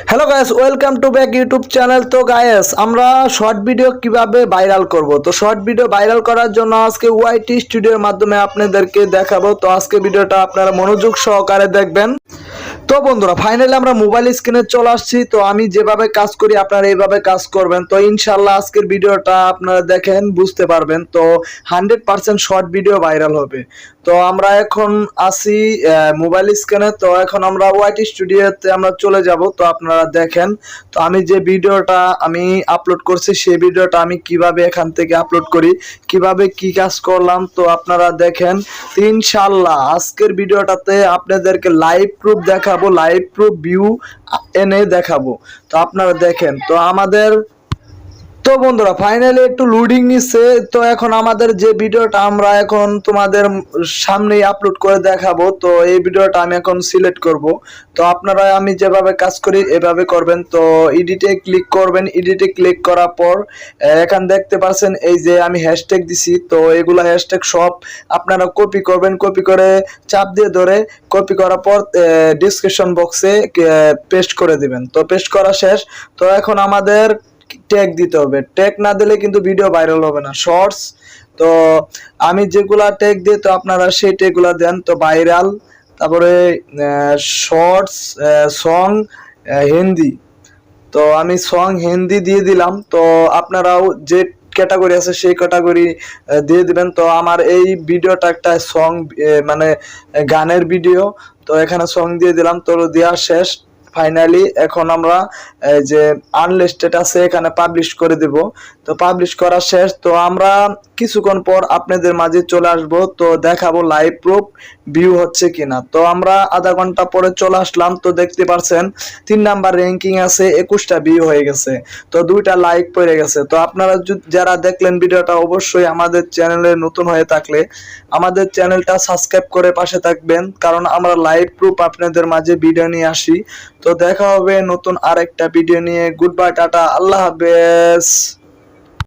Hello guys, welcome to back YouTube channel. তো guys, আমরা short video কিভাবে viral করব, তো শর্ট ভিডিও ভাইরাল করার জন্য আজকে ওয়াইটি স্টুডিওর মাধ্যমে আপনাদেরকে দেখাবো। তো আজকে ভিডিওটা আপনারা মনোযোগ সহকারে দেখবেন। তো বন্ধুরা, ফাইনালি আমরা মোবাইল স্ক্রিনে চলে আসছি। তো আমি যেভাবে কাজ করি আপনারা এইভাবে কাজ করবেন। তো ইনশাল্লাহ আজকের ভিডিওটা আপনারা দেখেন বুঝতে পারবেন। তো 100% শর্ট ভিডিও ভাইরাল হবে। তো আমরা এখন আসি মোবাইল স্ক্রিনে। তো এখন আমরা ওয়াইটি স্টুডিওতে আমরা চলে যাব। তো আপনারা দেখেন, তো আমি যে ভিডিওটা আমি আপলোড করছি সেই ভিডিওটা আমি কিভাবে এখান থেকে আপলোড করি, কিভাবে কি কাজ করলাম, তো আপনারা দেখেন। তো ইনশাল্লাহ আজকের ভিডিওটাতে আপনাদেরকে লাইভ প্রুফ দেখাবো, লাইভ প্রুফ ভিউ এনে দেখাবো। তো আপনারা দেখেন। তো বন্ধুরা, ফাইনালি একটু লোডিং নিচ্ছে। তো এখন আমাদের যে ভিডিওটা আমরা এখন তোমাদের সামনেই আপলোড করে দেখাবো। তো এই ভিডিওটা আমি এখন সিলেক্ট করব। তো আপনারা আমি যেভাবে কাজ করি এভাবে করবেন। তো এডিটে ক্লিক করবেন। এডিটে ক্লিক করার পর এখান দেখতে পাচ্ছেন এই যে আমি হ্যাশট্যাগ দিছি। তো এগুলা হ্যাশট্যাগ সব আপনারা কপি করবেন। কপি করে চাপ দিয়ে ধরে কপি করার পর ডিসক্রিপশন বক্সে পেস্ট করে দিবেন। তো পেস্ট করা শেষ। তো এখন আমাদের ট্যাগ দিতে হবে। ট্যাগ না দিলে কিন্তু ভিডিও ভাইরাল হবে না। শর্টস, তো আমি যেগুলা ট্যাগ দিই তো আপনারা সেই ট্যাগগুলা দেন। তো ভাইরাল, তারপরে শর্টস, সং হিন্দি। তো আমি সং হিন্দি দিয়ে দিলাম। তো আপনারাও যে ক্যাটাগরি আছে সেই ক্যাটাগরি দিয়ে দিবেন। তো আমার এই ভিডিওটা একটা সং মানে গানের ভিডিও। তো এখানে সং দিয়ে দিলাম। তো দেওয়া শেষ। ফাইনালি এখন আমরা যে আনলিস্টেড আছে এখানে পাবলিশ করে দেব। তো পাবলিশ করা শেষ। তো আমরা কিছুক্ষণ পর আপনাদের মাঝে চলে আসব। তো দেখাবো লাইভ প্রুফ ভিউ হচ্ছে কিনা। তো আমরা আধা ঘন্টা পরে চলে আসলাম। তো দেখতে পাচ্ছেন 3 নাম্বার র্যাঙ্কিং আছে, 21টা ভিউ হয়ে গেছে। তো 2টা লাইক পড়ে গেছে। তো আপনারা যারা দেখলেন ভিডিওটা অবশ্যই আমাদের চ্যানেলে নতুন হয়ে থাকলে আমাদের চ্যানেলটা সাবস্ক্রাইব করে পাশে থাকবেন, কারণ আমরা লাইভ প্রুফ আপনাদের মাঝে ভিডিও নিয়ে আসি। তো দেখা হবে নতুন আরেকটা ভিডিও নিয়ে। গুড বাই, টাটা, আল্লাহ হাফেজ।